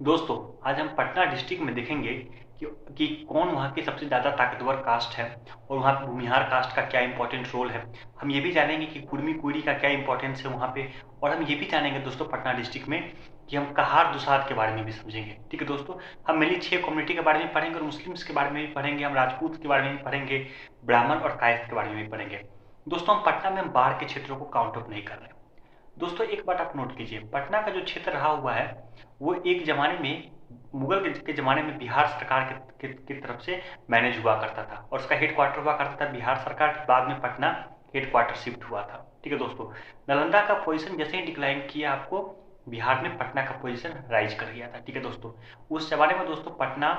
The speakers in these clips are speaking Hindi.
दोस्तों, आज हम पटना डिस्ट्रिक्ट में देखेंगे कि कौन वहाँ की सबसे ज़्यादा ताकतवर कास्ट है और वहाँ पे भूमिहार कास्ट का क्या इंपॉर्टेंट रोल है। हम ये भी जानेंगे कि कुर्मी कुरी का क्या इंपॉर्टेंस है वहाँ पे। और हम ये भी जानेंगे दोस्तों पटना डिस्ट्रिक्ट में कि हम कहार दुसाध के बारे में भी समझेंगे। ठीक है दोस्तों, हम मेनली 6 कम्युनिटी के बारे में पढ़ेंगे और मुस्लिम्स के बारे में भी पढ़ेंगे, हम राजपूत के बारे में भी पढ़ेंगे, ब्राह्मण और कायस्थ के बारे में भी पढ़ेंगे। दोस्तों, हम पटना में हम बाढ़ के क्षेत्रों को काउंट अप नहीं कर रहे हैं। दोस्तों, एक बात आप नोट कीजिए, पटना का जो क्षेत्र रहा हुआ है वो एक ज़माने में मुगल के ज़माने में बिहार सरकार की तरफ से मैनेज हुआ करता था और उसका हेड क्वार्टर हुआ करता था बिहार सरकार के। बाद में पटना हेड क्वार्टर शिफ्ट हुआ था। ठीक है दोस्तों, नालंदा का पोजीशन जैसे ही डिक्लाइन किया, आपको बिहार में पटना का पोजीशन राइज कर गया था। ठीक है दोस्तों, उस जमाने में दोस्तों पटना,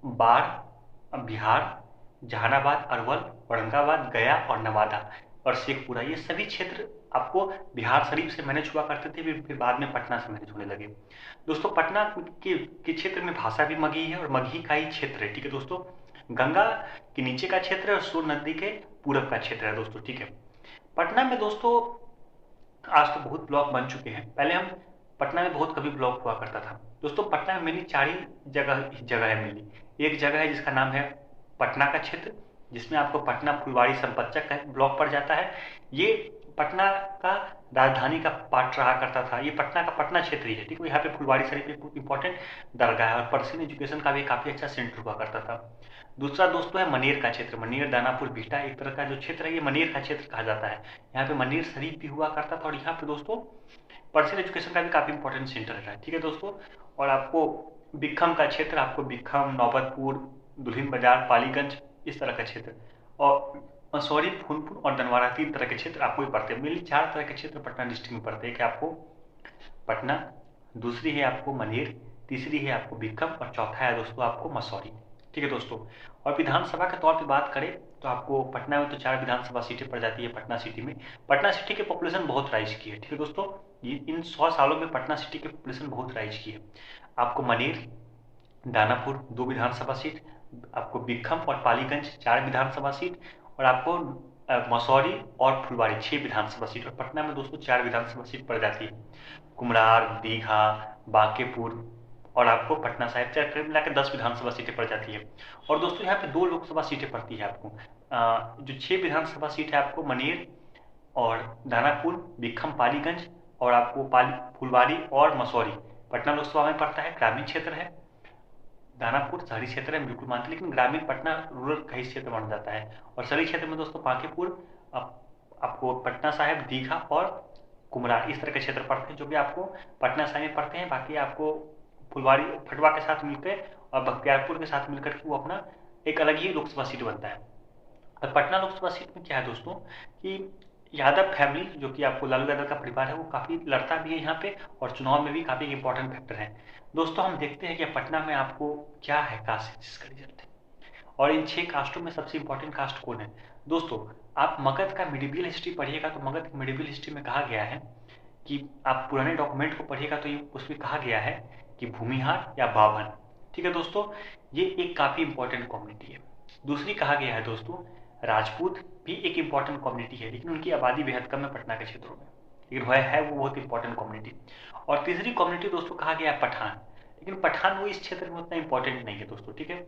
बाढ़, बिहार, जहानाबाद, अरवल, औरंगाबाद, गया और नवादा और शेखपुरा, ये सभी क्षेत्र आपको बिहार शरीफ से मैनेज हुआ करते थे, फिर बाद में पटना से मैनेज होने लगे। दोस्तों, पटना के क्षेत्र में भाषा भी मगही है और मगही का ही क्षेत्र है। ठीक है दोस्तों, गंगा के नीचे का क्षेत्र है और सोन नदी के पूरब का क्षेत्र है दोस्तों। ठीक है, पटना में दोस्तों आज तो बहुत ब्लॉक बन चुके हैं। पहले हम पटना में बहुत कभी ब्लॉक हुआ करता था। दोस्तों, पटना में मेनली 4 ही जगह है मेनली। एक जगह है जिसका नाम है पटना का क्षेत्र, जिसमें आपको पटना फुलवाड़ी संपतचक का ब्लॉक पड़ जाता है। ये पटना का राजधानी का पार्ट रहा करता था। ये पटना का पटना क्षेत्र ही है। ठीक है, यहाँ पे फुलवाड़ी शरीफ एक इंपॉर्टेंट दरगाह है और पर्सियन एजुकेशन का भी काफ़ी अच्छा सेंटर हुआ करता था। दूसरा दोस्तों है मनेर का क्षेत्र। मनेर, दानापुर, बिहटा, एक तरह का जो क्षेत्र है ये मनेर का क्षेत्र कहा जाता है। यहाँ पे मनेर शरीफ भी हुआ करता था और यहाँ पे दोस्तों पर्सनल एजुकेशन का भी काफ़ी इंपॉर्टेंट सेंटर है। ठीक है दोस्तों, और आपको बिक्खम का क्षेत्र, आपको बिक्खम, नौबतपुर, दुल्हिन बाजार, पालीगंज, इस तरह का क्षेत्र, और मसौरी, फूलपुर और दनवारा, 3 तरह के क्षेत्र आपको भी पड़ते हैं। मेनली 4 तरह के क्षेत्र पटना डिस्ट्रिक्ट में पड़ते हैं कि आपको पटना, दूसरी है आपको मनेर, तीसरी है आपको बिक्कम और चौथा है दोस्तों आपको मसौरी। ठीक है दोस्तों, और विधानसभा के तौर पे बात करें तो आपको पटना में तो 4 विधानसभा सीटें पड़ जाती है। पटना सिटी में, पटना सिटी की पॉपुलेशन बहुत राइज की है। ठीक है दोस्तों, इन 100 सालों में पटना सिटी की पॉपुलेशन बहुत राइज की है। आपको मनेर, दानापुर 2 विधानसभा सीट, आपको बिक्खम और पालीगंज 4 विधानसभा सीट, और आपको मसौरी और फुलवाड़ी 6 विधानसभा सीट। और पटना में दोस्तों 4 विधानसभा सीट पड़ जाती है, कुम्हरार, दीघा, बांकेपुर और आपको पटना साहिब, चार मिला के 10 विधानसभा सीटें पड़ जाती है। और दोस्तों यहाँ पे 2 लोकसभा सीटें पड़ती है आपको। जो 6 विधानसभा सीट है आपको मनेर और दानापुर, बिक्खम, पालीगंज और आपको फुलवाड़ी और मसौरी पटना लोकसभा में पड़ता है। ग्रामीण क्षेत्र है। दानापुर शहरी क्षेत्र है, बिल्कुल मानते, लेकिन ग्रामीण पटना रूरल का ही क्षेत्र माना जाता है। और शहरी क्षेत्र में दोस्तों बांकीपुर, आपको पटना साहिब, दीघा और कुमरार, इस तरह के क्षेत्र पड़ते हैं जो कि आपको पटना साहिब में पड़ते हैं। बाकी आपको फुलवाड़ी फटवा के साथ मिलकर और बख्तियारपुर के साथ मिलकर वो अपना एक अलग ही लोकसभा सीट बनता है। और पटना लोकसभा सीट में क्या है दोस्तों कि यादव फैमिली, जो कि आपको लालू यादव का परिवार है, वो काफ़ी लड़ता भी है यहाँ पे और चुनाव में भी काफ़ी इंपॉर्टेंट फैक्टर है। दोस्तों, हम देखते हैं कि पटना में आपको क्या है कास्ट जिसका रिजल्ट है, और इन 6 कास्टों में सबसे इंपॉर्टेंट कास्ट कौन है। दोस्तों, आप मगध का मिडिवल हिस्ट्री पढ़िएगा तो मगध की मिडिवल हिस्ट्री में कहा गया है कि आप पुराने डॉक्यूमेंट को पढ़िएगा तो उसमें कहा गया है कि भूमिहार या बावन। ठीक है दोस्तों, ये एक काफ़ी इंपॉर्टेंट कम्युनिटी है। दूसरी कहा गया है दोस्तों राजपूत भी एक इंपॉर्टेंट कम्युनिटी है, लेकिन उनकी आबादी बेहद कम है पटना के क्षेत्रों में, लेकिन वह है वो बहुत इंपॉर्टेंट कम्युनिटी। और तीसरी कम्युनिटी दोस्तों कहा गया है पठान, लेकिन पठान वो इस क्षेत्र में उतना इंपॉर्टेंट नहीं है दोस्तों। ठीक है,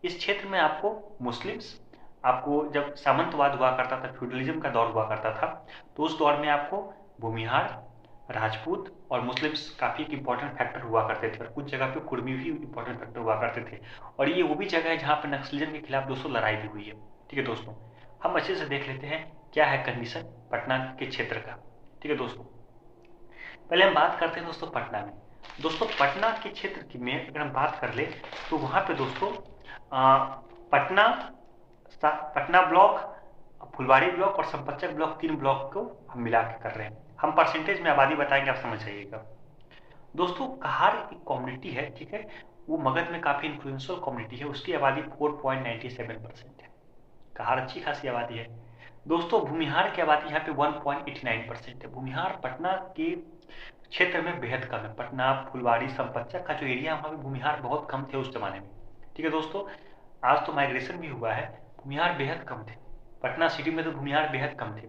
इस क्षेत्र में आपको मुस्लिम्स, आपको जब सामंतवाद हुआ करता था, फ्यूडलिज्म का दौर हुआ करता था, तो उस दौर में आपको भूमिहार, राजपूत और मुस्लिम्स काफ़ी एक इंपॉर्टेंट फैक्टर हुआ करते थे, और कुछ जगह पे कुर्मी भी इंपॉर्टेंट फैक्टर हुआ करते थे। और ये वो भी जगह है जहाँ पर नक्सलिज्म के खिलाफ दोस्तों लड़ाई भी हुई है। ठीक है दोस्तों, हम अच्छे से देख लेते हैं क्या है कंडीशन पटना के क्षेत्र का। ठीक है दोस्तों, पहले हम बात करते हैं दोस्तों पटना में। दोस्तों, पटना के क्षेत्र की में अगर हम बात कर ले तो वहाँ पे दोस्तों पटना पटना ब्लॉक, फुलवाड़ी ब्लॉक और संपतचक ब्लॉक, 3 ब्लॉक को हम मिला के कर रहे हैं। हम परसेंटेज में आबादी बताएंगे, आप समझ जाइएगा। दोस्तों, कहार एक कम्युनिटी है, ठीक है, वो मगध में काफ़ी इन्फ्लुएंशियल कम्युनिटी है, उसकी आबादी 4.97% है। कहार अच्छी खासी आबादी है। दोस्तों, भूमिहार की आबादी यहाँ पे 1.89% है। भूमिहार पटना के क्षेत्र में बेहद कम है। पटना, फुलवाड़ी, संपतचक का जो एरिया, वहाँ पे भूमिहार बहुत कम थे उस जमाने में। ठीक है दोस्तों, आज तो माइग्रेशन भी हुआ है, भूमिहार बेहद कम थे। पटना सिटी में तो भूमिहार बेहद कम थे।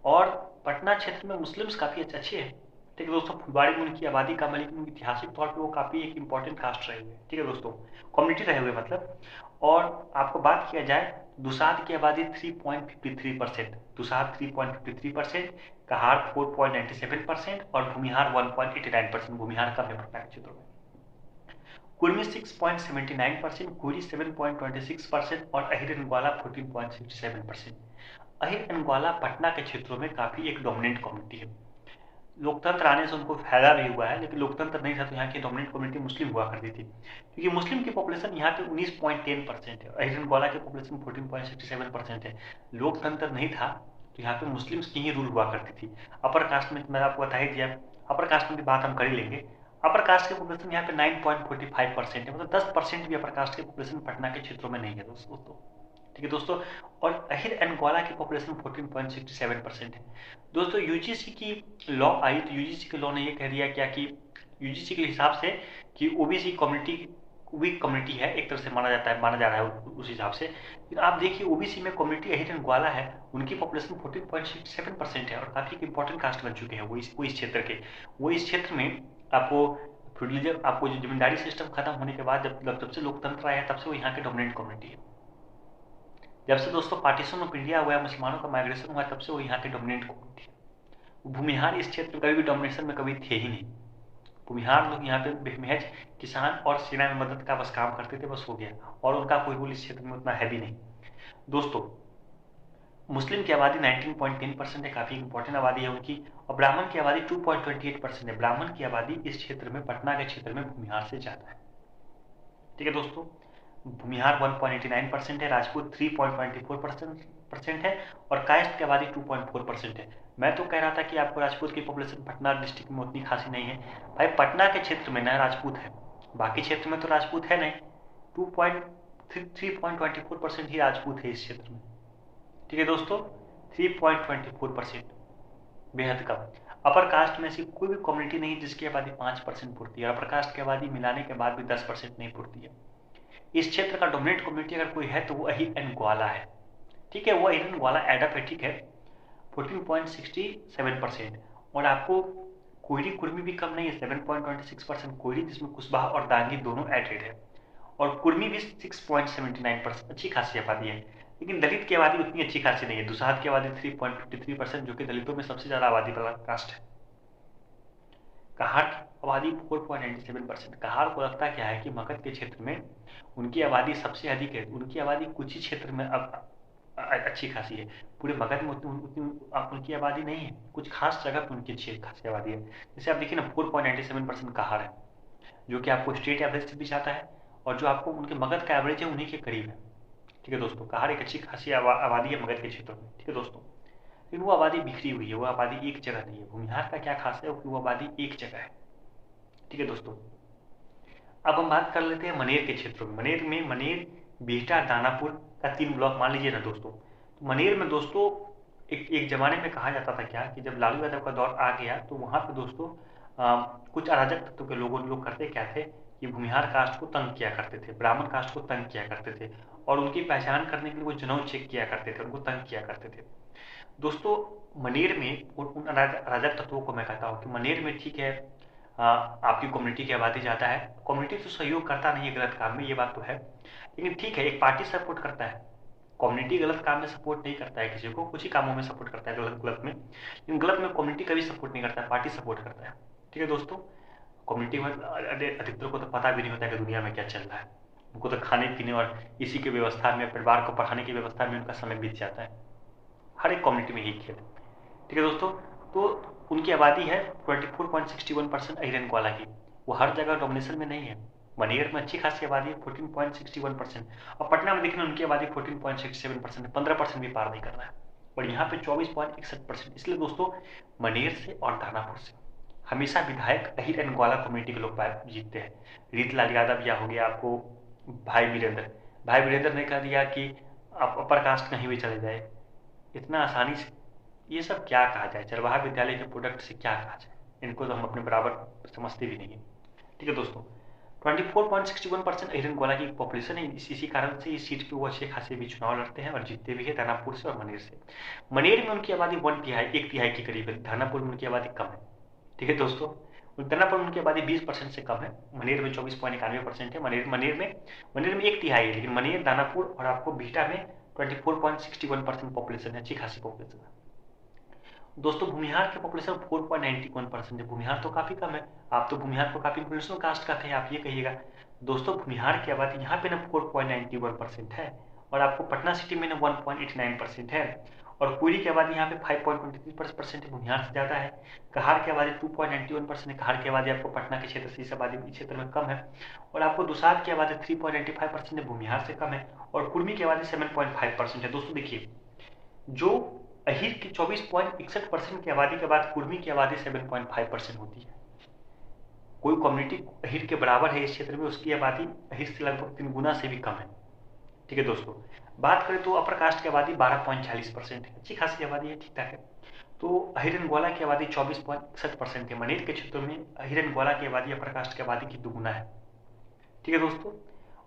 और पटना क्षेत्र में मुस्लिम्स काफ़ी अच्छे हैं, ठीक है दोस्तों, फुलवाड़ी में उनकी आबादी कम है, लेकिन ऐतिहासिक तौर पे वो काफ़ी एक इम्पॉर्टेंट कास्ट रहे हुए, ठीक है दोस्तों, कम्युनिटी रहे हुए मतलब। और आपको बात किया जाए, दुसाध की आबादी 3.53%, दुसाध 3.53%, कहार 4.97% और भूमिहार 1.89%, भूमिहार कम है पटना के क्षेत्रों में। कुर्मी 6.79%, कुरी 7.26% और अहिर एंगोला 14.67%। अहिर एंगोला पटना के क्षेत्रों में काफ़ी एक डोमिनेंट कम्युनिटी है। लोकतंत्र आने से उनको फायदा भी हुआ है, लेकिन लोकतंत्र नहीं था तो यहाँ की डोमिनेंट कम्युनिटी मुस्लिम हुआ करती थी, क्योंकि मुस्लिम की पॉपुलेशन यहाँ पे 19.10% है, अहिरन गोला की पॉपुलेशन 14.67% है। लोकतंत्र नहीं था तो यहाँ पे मुस्लिम्स की ही रूल हुआ करती थी। अपर कास्ट में मैंने आपको बता ही दिया, अपर कास्ट में भी बात हम कर ही लेंगे। अपर कास्ट की पॉपुलेशन यहाँ पे 9.45% है, मतलब 10% भी अपर कास्ट की पॉपुलेशन पटना के क्षेत्रों में नहीं है दोस्तों, ठीक है दोस्तों। और अहिर एंड ग्वाला की पॉपुलेशन 14.67% है दोस्तों। यूजीसी की लॉ आई तो यूजीसी के लॉ ने ये कह दिया क्या कि यूजीसी के हिसाब से कि ओबीसी कम्युनिटी वीक कम्युनिटी है, एक तरह से माना जाता है, माना जा रहा है उस हिसाब से। लेकिन आप देखिए ओबीसी में कम्युनिटी अहिर एंड ग्वाला है, उनकी पॉपुलेशन 14.67% है और काफ़ी इंपॉर्टेंट कास्ट बन चुके हैं वो इस क्षेत्र के। वो इस क्षेत्र में आपको फ्यूडलिज्म, आपको जो जमींदारी सिस्टम खत्म होने के बाद जब से लोकतंत्र आया तब से वो यहाँ के डोमिनेंट कम्युनिटी है। जब से दोस्तों पार्टीशन ऑफ इंडिया हुआ है, मुसलमानों का माइग्रेशन हुआ है, तब से वो यहाँ के डोमिनेंट कम्युनिटी है। भूमिहार इस क्षेत्र में कभी भी डोमिनेशन में कभी थे ही नहीं। भूमिहार लोग यहाँ पे महज किसान और सेना में मदद का बस काम करते थे, बस हो गया, और उनका कोई रूल इस क्षेत्र में उतना है भी नहीं दोस्तों। मुस्लिम की आबादी 19.10% है, काफ़ी इंपॉर्टेंट आबादी है उनकी, और ब्राह्मण की आबादी 2.28% है। ब्राह्मण की आबादी इस क्षेत्र में, पटना के क्षेत्र में भूमिहार से ज़्यादा है, ठीक है दोस्तों। भूमिहार 1.89% है, राजपूत 3.24% है और कायस्थ की आबादी 2.4% है। मैं तो कह रहा था कि आपको राजपूत की पॉपुलेशन पटना डिस्ट्रिक्ट में उतनी खासी नहीं है। भाई पटना के क्षेत्र में ना राजपूत है, बाकी क्षेत्र में तो राजपूत है नहीं। 3.24% ही राजपूत है इस क्षेत्र में, ठीक है दोस्तों, 3.24%, बेहद कम। अपर कास्ट में ऐसी कोई भी कम्युनिटी नहीं जिसकी आबादी 5% पूर्ति है, अपर कास्ट की आबादी मिलाने के बाद भी 10% नहीं पूर्ति है। इस क्षेत्र का डोमिनेंट कम्युनिटी अगर कोई है तो वो अहिर एंड ग्वाला है, ठीक है, वो अहिर एंड ग्वाला एडापेटिक है 14.67%। और आपको कोयरी कुर्मी भी कम नहीं है, 7.26% कोयरी, जिसमें कुशवाहा और दांगी दोनों एडेड है, और कुर्मी भी 6.79%, अच्छी खासी आबादी है। लेकिन दलित की आबादी उतनी अच्छी खासी नहीं है, दुसाध की आबादी 3.53%, जो कि दलितों में सबसे ज़्यादा आबादी वाला कास्ट है। कहार की आबादी 4.97%। कहार को लगता क्या है कि मगध के क्षेत्र में उनकी आबादी सबसे अधिक है, उनकी आबादी कुछ ही क्षेत्र में अब अच्छी खासी है, पूरे मगध में उतनी उनकी आबादी नहीं है, कुछ खास जगह पर उनकी अच्छी खासी आबादी है। जैसे आप देखिए ना 4.97% कहार है, जो कि आपको स्टेट एवरेज से भी जाता है, और जो आपको उनके मगध का एवरेज है उन्हीं के करीब है, ठीक है दोस्तों। कहार एक अच्छी खासी आबादी है मगध के क्षेत्र में, ठीक है दोस्तों। लेकिन वो आबादी बिखरी हुई है, वो आबादी एक जगह नहीं है। भूमिहार का क्या खास है कि वो आबादी एक जगह है, ठीक है दोस्तों। अब हम बात कर लेते हैं मनेर के क्षेत्रों में। मनेर, बिहटा, दानापुर का 3 ब्लॉक मान लीजिए ना दोस्तों। तो मनेर में दोस्तों एक जमाने में कहा जाता था क्या कि जब लालू यादव का दौर आ गया तो वहाँ पे दोस्तों कुछ अराजक तत्व के लोग करते क्या थे कि भूमिहार कास्ट को तंग किया करते थे, ब्राह्मण कास्ट को तंग किया करते थे, और उनकी पहचान करने के लिए वो जनऊ चेक किया करते थे, उनको तंग किया करते थे दोस्तों। मनेर में उन अराजक तत्वों को मैं कहता हूँ कि मनेर में ठीक है, आपकी कम्युनिटी की आबादी ज़्यादा है, कम्युनिटी तो सहयोग करता नहीं है गलत काम में, ये बात तो है, लेकिन ठीक है एक पार्टी सपोर्ट करता है, कम्युनिटी गलत काम में सपोर्ट नहीं करता है किसी को, कुछ ही कामों में सपोर्ट करता है गलत में, लेकिन गलत में कम्युनिटी कभी सपोर्ट नहीं करता है, पार्टी सपोर्ट करता है, ठीक है दोस्तों। कम्युनिटी में अधिकतर को तो पता भी नहीं होता कि दुनिया में क्या चल रहा है, उनको तो खाने पीने और इसी की व्यवस्था में, परिवार को पढ़ाने की व्यवस्था में उनका समय बीत जाता है। हर एक कम्युनिटी में यही खेल है, ठीक है दोस्तों। तो उनकी आबादी है 24.61% अहिरन ग्वाला की, वो हर जगह डोमिनेशन में नहीं है। मनेर में अच्छी खासी आबादी है 14.61%, और पटना में देखना उनकी आबादी 14.67%, 15% भी पार नहीं कर रहा है, और यहाँ पे 24.61%। इसलिए दोस्तों मनेर से और दानापुर से हमेशा विधायक अहिर एंड ग्वाला कम्युनिटी के लोग जीतते हैं। रीतलाल यादव या हो गया आपको भाई वीरेंद्र ने कह दिया कि आप अपर कास्ट कहीं भी चले जाए, इतना आसानी से, ये सब क्या कहा जाए, चरवाहा विद्यालय के प्रोडक्ट से क्या कहा जाए, इनको तो हम अपने बराबर समझते भी नहीं है, ठीक है दोस्तों। 24.61% अहिरन गोला की पॉपुलेशन है, इसी कारण से इस सीट पे वो अच्छे खासे भी चुनाव लड़ते हैं और जीतते भी है, दानापुर से और मनेर से। मनेर में उनकी आबादी 1/3, 1/3 के करीब है, दानापुर में उनकी आबादी कम है, ठीक है दोस्तों। उत्तरना पर उनकी आबादी 20% से कम है। मनेर में 24.91% है। मनेर में एक तिहाई है, लेकिन मनेर, दानापुर और आपको बीटा में 24.61% पॉपुलेशन है, अच्छी खासी पॉपुलेशन है। दोस्तों भूमिहार की पॉपुलेशन 4.91% है। भूमिहार तो काफी कम है। आप तो भूमिहार को काफी इंफॉर्मेशनल कास्ट कहते हैं, आप ये कहिएगा। दोस्तों भूमिहार की आबादी यहाँ पे ना 4.91% है, और आपको पटना सिटी में ना 1.89% है, और पुरी की आबादी यहाँ पे 5.23% है, भूमिहार से ज्यादा है। कहार की आबादी 2.91% है। कहार की आबादी आपको पटना के क्षेत्र से इस आबादी इस क्षेत्र में कम है। और आपको दुसाध की आबादी 3.85% है, भूमिहार से कम है। और कुर्मी की आबादी 7.5% है। दोस्तों देखिए, जो अहीर की 24.61% की आबादी के बाद कुर्मी की आबादी 7.5% होती है। कोई कम्युनिटी अहीर के बराबर है इस क्षेत्र में, उसकी आबादी अहीर से लगभग 3 गुना से भी कम है। ठीक है दोस्तों। बात करें तो अपर कास्ट की आबादी 12.40% है, अच्छी खासी आबादी है, ठीक ठाक है। तो अहीर एंड ग्वाला की आबादी 24.61% है। मनेर के क्षेत्र में अहीर एंड ग्वाला की आबादी अपर कास्ट की आबादी की दुगुना है। ठीक है दोस्तों।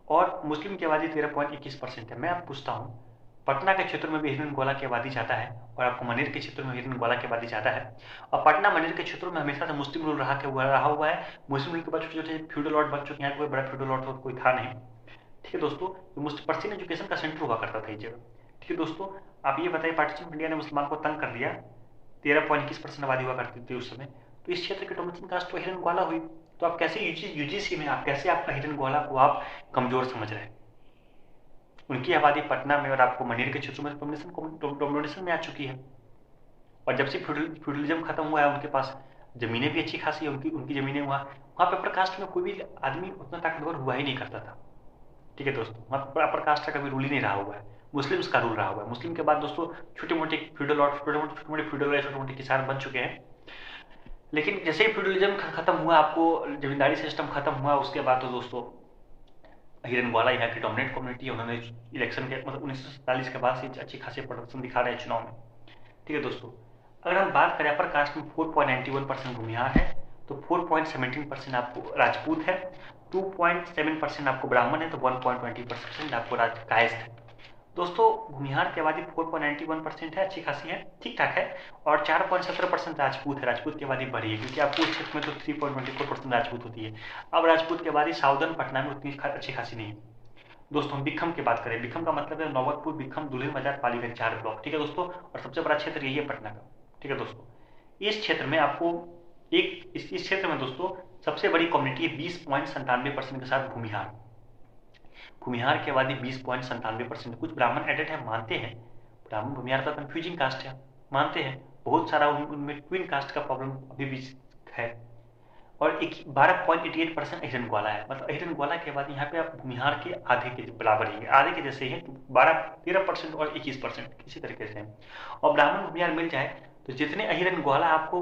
और मुस्लिम की आबादी 13.21% है। मैं आप पूछता हूँ, पटना के क्षेत्र में भी हिरन गोला की आबादी ज़्यादा है, और आपको मनेर के क्षेत्र में हिरन गोला की आबादी ज़्यादा है। और पटना मनेर के क्षेत्रों में हमेशा से मुस्लिम रूल रहा हुआ है। मुस्लिम रूल के बाद छोटे छोटे फ्यूडल लॉर्ड बन चुके हैं, कोई बड़ा फ्यूडल लॉर्ड कोई था नहीं। ठीक है दोस्तों। पर्सियन एजुकेशन का सेंटर हुआ करता था ये जगह। ठीक है दोस्तों। आप ये बताइए, पार्टीशन ऑफ इंडिया ने मुसलमान को तंग कर दिया, 13.21% आबादी हुआ करती थी उस समय, तो इस क्षेत्र की डोमिनेटिंग कास्ट तो हिरन ग्वाला हुई। तो आप कैसे यूजीसी में आप कैसे आपका हिरन ग्वाला को आप कमजोर समझ रहे हैं? उनकी आबादी पटना में और आपको मनेर के क्षेत्रों में डोमिनेशन में आ चुकी है। और जब से फ्यूडलिज्म खत्म हुआ है, उनके पास जमीनें भी अच्छी खासी है, उनकी उनकी जमीनें वहाँ पे अपर कास्ट में कोई भी आदमी उतना ताकतवर हुआ ही नहीं करता था। ठीक है दोस्तों, वहाँ पर अपर कास्ट का कभी रूल ही नहीं रहा हुआ है, मुस्लिम्स का रूल रहा हुआ है। मुस्लिम के बाद दोस्तों छोटे मोटे फ्यूडल और छोटे मोटे फ्यूडल छोटे मोटे किसान बन चुके हैं। लेकिन जैसे ही फ्यूडलिज्म खत्म हुआ, आपको जमींदारी सिस्टम खत्म हुआ, उसके बाद तो दोस्तों हिरन ग्वाला यहाँ की डोमिनेंट कम्युनिटी है। उन्होंने इलेक्शन के मतलब 1947 के बाद से अच्छी खासी प्रदर्शन दिखा रहे हैं चुनाव में। ठीक है दोस्तों। अगर हम बात करें अपर कास्ट में 4.91% भूमिहार है, तो 4.17% आपको राजपूत है, 2.7% आपको ब्राह्मण है, तो 1.20% आपको कायस्थ है। दोस्तों भूमिहार की आबादी 4.91% है, अच्छी खासी है, ठीक ठाक है। और 4.17% राजपूत है। राजपूत की आबादी बढ़ी है, क्योंकि आपको उस क्षेत्र में तो 3.24% राजपूत होती है। अब राजपूत की आबादी साउदर्न पटना में उतनी अच्छी खासी नहीं है। दोस्तों हम बिखम की बात करें, बिखम का मतलब है नौबतपुर, बिखम, दुल्हिन बाजार, पालीगंज, 4 ब्लॉक। ठीक है दोस्तों। और सबसे बड़ा क्षेत्र यही है पटना का। ठीक है दोस्तों। इस क्षेत्र में आपको इस क्षेत्र में दोस्तों सबसे बड़ी कम्युनिटी है 20.97% के साथ भूमिहार। भूमिहार की आबादी 20.97%। कुछ ब्राह्मण एडेड है, मानते हैं। ब्राह्मण भूमिहार का कंफ्यूजिंग कास्ट है, मानते हैं। बहुत सारा उनमें ट्विन कास्ट का प्रॉब्लम अभी भी है। और 12.88% अहिरन ग्वाला है, मतलब अहिरन ग्वाला के बाद यहाँ पे आप भूमिहार के आधे के बराबर ही है, आधे के जैसे ही है। 13% और 21% इसी तरीके से है। और ब्राह्मण भूमिहार मिल जाए तो जितने अहिरन ग्वाला आपको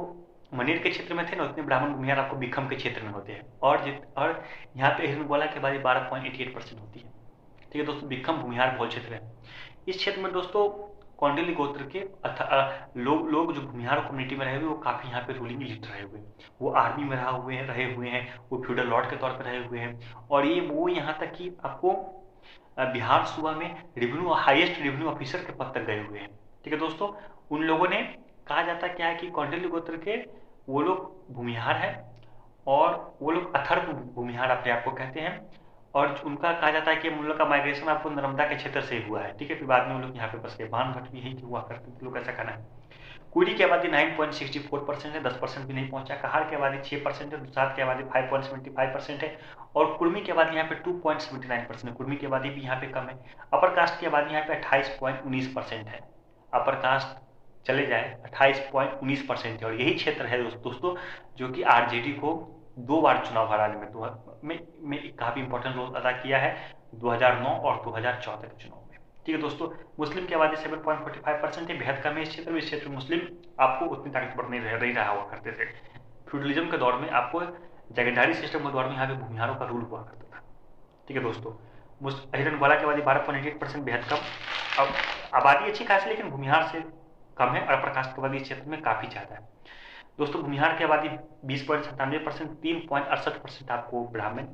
मनेर के क्षेत्र में थे ना, उतने ब्राह्मण भूमिहार आपको बिखम के क्षेत्र में होते हैं। और यहाँ पे अहिरन ग्वाला के बाद 12.88% होती है। ठीक है दोस्तों। बिखम भूमिहार बहुल क्षेत्र है। इस क्षेत्र में दोस्तों कौंडिल्य गोत्र के लोग जो भूमिहार कम्युनिटी में रहे हुए, वो काफी यहाँ पे रूलिंग एलिट रहे हुए हैं। वो आर्मी में रहे हुए हैं, वो फ्यूडल लॉर्ड के तौर पर रहे हुए हैं। और ये वो यहाँ तक कि आपको बिहार सूबा में हाईएस्ट रेवेन्यू ऑफिसर के पद तक गए हुए हैं। ठीक है दोस्तों। उन लोगों ने, कहा जाता क्या है कि कौंडिल्य गोत्र के वो लोग भूमिहार है, और वो लोग अथर्व भूमिहार अपने आप को कहते हैं। और उनका कहा जाता है कि उन लोग का माइग्रेशन आपको नर्मदा के क्षेत्र से हुआ है। ठीक है। फिर बाद में वो लोग यहाँ पे बस गए, बानघट भी यही हुआ करते थे लोग, ऐसा कहना है। कुरी की आबादी 9.64% है, 10% भी नहीं पहुंचा। कहार की आबादी 6% है, दुसाध की आबादी 5.75% है। और कुर्मी की आबादी यहाँ पे 2.79% है। कुर्मी की आबादी भी यहाँ पे कम है। अपर कास्ट की आबादी यहाँ पे 28.19% है। अपर कास्ट चले जाए 28.19% है। और यही क्षेत्र है दोस्तों जो कि आरजेडी को 2 बार चुनाव हराने में काफी इंपॉर्टेंट रोल अदा किया है, 2009 और 2014 के चुनाव में। ठीक है दोस्तों। मुस्लिम की आबादी 7.45% है, बेहद कम है इस क्षेत्र में। इस क्षेत्र में मुस्लिम आपको उतनी ताकतवर नहीं रहा हुआ करते थे। फ्यूडलिज्म के दौर में आपको जागीरदारी सिस्टम के दौर में यहाँ पे भूमिहारों का रूल हुआ करता था। ठीक है दोस्तों। अहिरन ग्वाला की आबादी 12.88%, बेहद कम। अब आबादी अच्छी खासी, लेकिन भूमिहार से कम है। और प्रकाश की आबादी इस क्षेत्र में काफी ज्यादा है। दोस्तों भूमिहार की आबादी 20.97%, 3.68% आपको ब्राह्मण,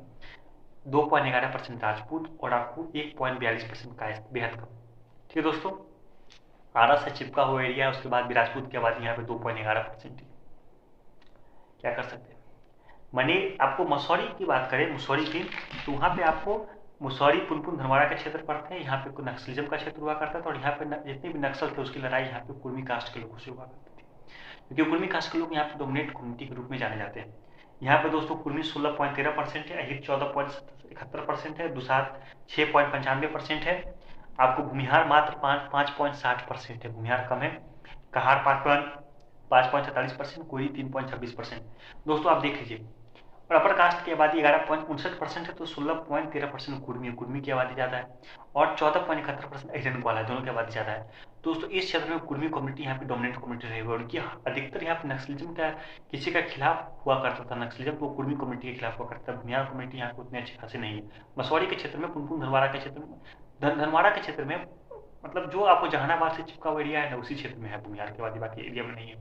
2.11% राजपूत, और आपको 1.42% कायस्थ, बेहद कम। ठीक है दोस्तों। आरा से चिपका हुआ एरिया है, उसके बाद भी राजपूत की आबादी यहाँ पे 2.11% है। क्या कर सकते हैं। मनी आपको मसौरी की बात करें, मसौरी की, तो वहाँ पे आपको मुसौरी पुनपुन धनवाड़ा के क्षेत्र पड़ते हैं। यहाँ पे नक्सलिज्म का क्षेत्र हुआ करता था और यहाँ पे जितने भी नक्सल थे उसकी लड़ाई यहाँ पे कुर्मी कास्ट के लोगों से हुआ करती थी, क्योंकि कुर्मी कास्ट के लोग यहाँ पे डोमिनेट कम्युनिटी के रूप में जाने जाते हैं। यहाँ पे दोस्तों कुर्मी 16.13% है, अहिर 14.71% है, दुसाध 6.95% है। आपको भूमिहार मात्र 5.60% है, भूमिहार कम है। कहार 5.43%, कोई 3.26%। दोस्तों आप देख लीजिए, और अपर कास्ट की आबादी 11.59% है, तो 16.13% कुर्मी की आबादी ज़्यादा है, और 14.71% अहिरन ग्वाला, दोनों की आबादी ज़्यादा है। दोस्तों इस क्षेत्र में कुर्मी कम्युनिटी यहाँ पे डोमिनेंट कम्युनिटी रही हुई है, उनकी अधिकतर यहाँ पे नक्सलिज्म का किसी का खिलाफ हुआ करता था, नक्सलिज्म तो कुर्मी कम्युनिटी के खिलाफ हुआ करता था। भूमिहार कम्युनिटी यहाँ पे उतने अच्छे खासे नहीं है। मसौरी के क्षेत्र में, पुनपुन धनवाड़ा के क्षेत्र में, धनवाड़ा के क्षेत्र में, मतलब जो आपको जहानाबाद से चिपका हुआ एरिया है ना, उसी क्षेत्र में है भूमिहार की आबादी, बाकी एरिया में नहीं है।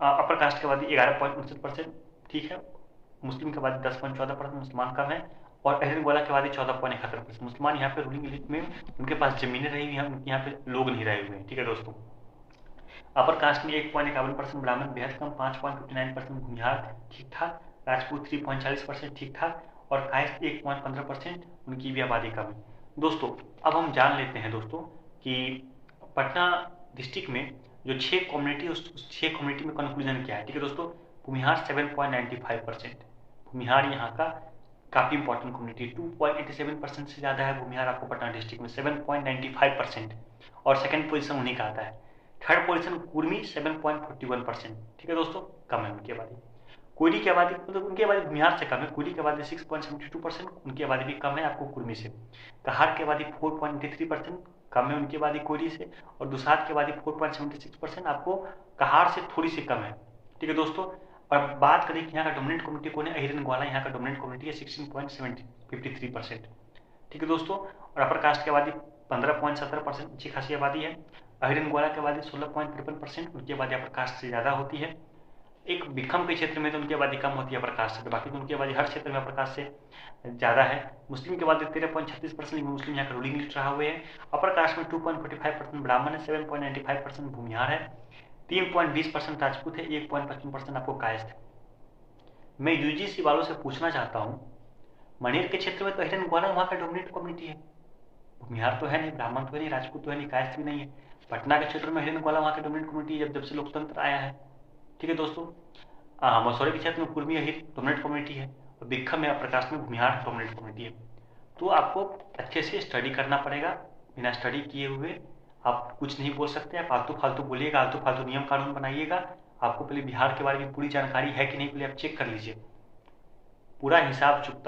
अपर कास्ट की आबादी 11.59%, ठीक है। मुस्लिम की आबादी 10.14%, मुसलमान कम है। और अहिरन ग्वाला की आबादी 14.71%। मुसलमान यहाँ पे रूलिंग एलिट में उनके पास जमीनें रही हुई हैं, उनके यहाँ पे लोग नहीं रहे हुए हैं, ठीक है दोस्तों। अपर कास्ट में 1.51% ब्राह्मण, बेहद कम 5.59%, भूमिहार ठीक ठाक, राजपूत 3.40% ठीक ठाक, और कायस्थ 1.15%, उनकी भी आबादी कम है। दोस्तों अब हम जान लेते हैं दोस्तों कि पटना डिस्ट्रिक्ट में जो 6 कम्युनिटी, उस 6 कम्युनिटी में कंक्लूजन क्या है, ठीक है दोस्तों। भूमिहार 7.95%, भूमिहार यहाँ का काफ़ी इंपॉर्टेंट कम्युनिटी, 2.87% से ज़्यादा है भूमिहार आपको पटना डिस्ट्रिक्ट में, 7.95%, और सेकंड पोजीशन उन्हीं का आता है। थर्ड पोजीशन कुर्मी 7.41%, ठीक है दोस्तों, कम है उनकी आबादी। कोयली की आबादी, मतलब उनकी आबादी भूमिहार से कम है, कोयली की आबादी 6.72%, उनकी आबादी भी कम है आपको कुर्मी से। कहार की आबादी 4.83%, कम है उनकी आबादी कोयली से, और दुसाध की आबादी 4.76%, आपको कहार से थोड़ी सी कम है, ठीक है दोस्तों। और बात करें कि यहाँ का डोमिनेंट कम्युनिटी कौन है, अहिरन ग्वाला यहाँ का डोमिनेंट कम्युनिटी है, 16.53%, ठीक है दोस्तों। और अपर कास्ट की आबादी 15.70%, अच्छी खासी आबादी है। अहिरन ग्वाला की आबादी 16.53%, उनकी आबादी अपर कास्ट से ज़्यादा होती है। एक बिखम के क्षेत्र में तो उनकी आबादी कम होती है अपर कास्ट से, बाकी तो उनकी आबादी हर क्षेत्र में अपर कास्ट से ज़्यादा है। मुस्लिम की आबादी 13.36%, मुस्लिम यहाँ का रूलिंग लिस्ट रहा हुए हैं। अपर कास्ट में 2.45% ब्राह्मण है, 7.95% भूमिहार है, 3.20% राजपूत है, 1.55% आपको कायस्थ है। मैं यूजीसी वालों से पूछना चाहता हूँ, मनेर के क्षेत्र में तो अहिरन ग्वाला वहाँ का डोमिनेंट कम्युनिटी है, भूमिहार तो है नहीं, ब्राह्मण तो है नहीं, राजपूत तो है नहीं, कायस्थ भी नहीं है। पटना के क्षेत्र में अहिरन ग्वाला वहाँ का डोमिनेंट कम्युनिटी है जब से लोकतंत्र आया है, ठीक है दोस्तों। मसौरी के क्षेत्र में कुर्मी अहिर डोमिनेंट कम्युनिटी है, और बिक्खम में प्रकाश में भूमिहार डोमिनेंट कम्युनिटी है। तो आपको अच्छे से स्टडी करना पड़ेगा, बिना स्टडी किए हुए आप कुछ नहीं बोल सकते। आप फालतू फालतू बोलिएगा, आलतू फालतू नियम कानून बनाइएगा। आपको पहले बिहार के बारे में पूरी जानकारी है कि नहीं, पहले आप चेक कर लीजिए, पूरा हिसाब चुकता